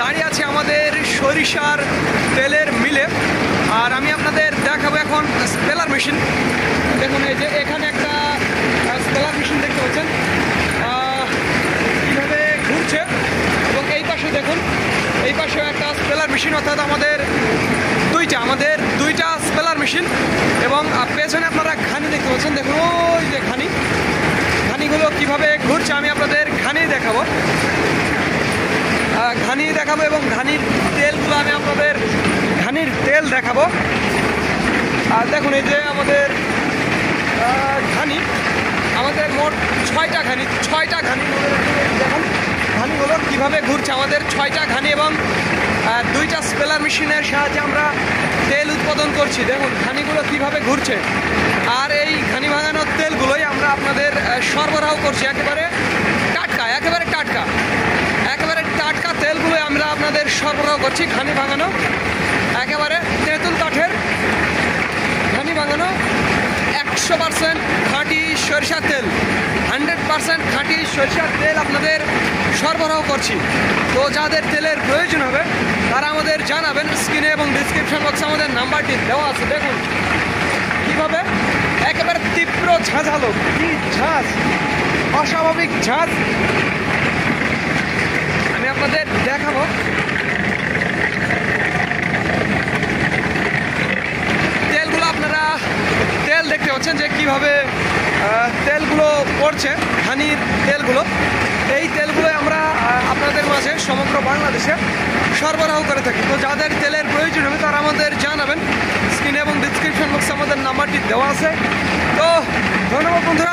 দাঁড়িয়ে আছি আমাদের সরিষার তেলের মিলে। আর আমি আপনাদের দেখাবো এখন স্পেলার মেশিন। দেখুন এই যে এখানে একটা স্পেলার মেশিন দেখতে পাচ্ছেন কীভাবে ঘুরছে, এবং এই পাশে দেখুন এই পাশেও একটা স্পেলার মেশিন, অর্থাৎ আমাদের দুইটা স্পেলার মেশিন। এবং পেছনে আপনারা ঘানি দেখতে পাচ্ছেন, দেখুন ওই যে ঘানিগুলো কীভাবে ঘুরছে আমি আপনাদের ঘানি দেখাবো এবং ঘানির তেলগুলো আমি আপনাদের ঘানির তেল দেখাবো। আর দেখুন এই যে আমাদের ঘানি, আমাদের মোট ছয়টা ঘানি দেখুন ঘানিগুলো কীভাবে ঘুরছে, আমাদের 6টা ঘানি এবং 2টা স্পেলার মেশিনের সাহায্যে আমরা তেল উৎপাদন করছি। দেখুন ঘানিগুলো কীভাবে ঘুরছে, আর এই ঘানি ভাঙানোর তেলগুলোই আমরা আপনাদের সরবরাহ করছি একেবারে টাটকা তেলগুলো আমরা আপনাদের সরবরাহ করছি। ঘানি ভাঙানো একেবারে তেঁতুল কাঠের ঘানি ভাঙানো 100% খাঁটি সরিষার তেল, 100% খাঁটি সরিষার তেল আপনাদের সরবরাহ করছি। তো যাদের তেলের প্রয়োজন হবে তারা আমাদের জানাবেন, স্ক্রিনে এবং ডিসক্রিপশন বক্সে আমাদের নাম্বারটি দেওয়া আছে। দেখুন কীভাবে একেবারে তীব্র ঝাঁঝালো, কি ঝাঁঝ, অস্বাভাবিক ঝাঁঝ আমি আপনাদের দেখাবো। তেলগুলো আপনারা তেল দেখতে পাচ্ছেন যে কীভাবে তেলগুলো পড়ছে, ঘানির তেলগুলো। এই তেলগুলো আমরা আপনাদের মাঝে সমগ্র বাংলাদেশে সরবরাহ করে থাকি। তো যাদের তেলের প্রয়োজন হবে তারা আমাদের জানাবেন, স্ক্রিনে এবং ডিসক্রিপশন বক্সে আমাদের নাম্বারটি দেওয়া আছে। তো ধন্যবাদ বন্ধুরা।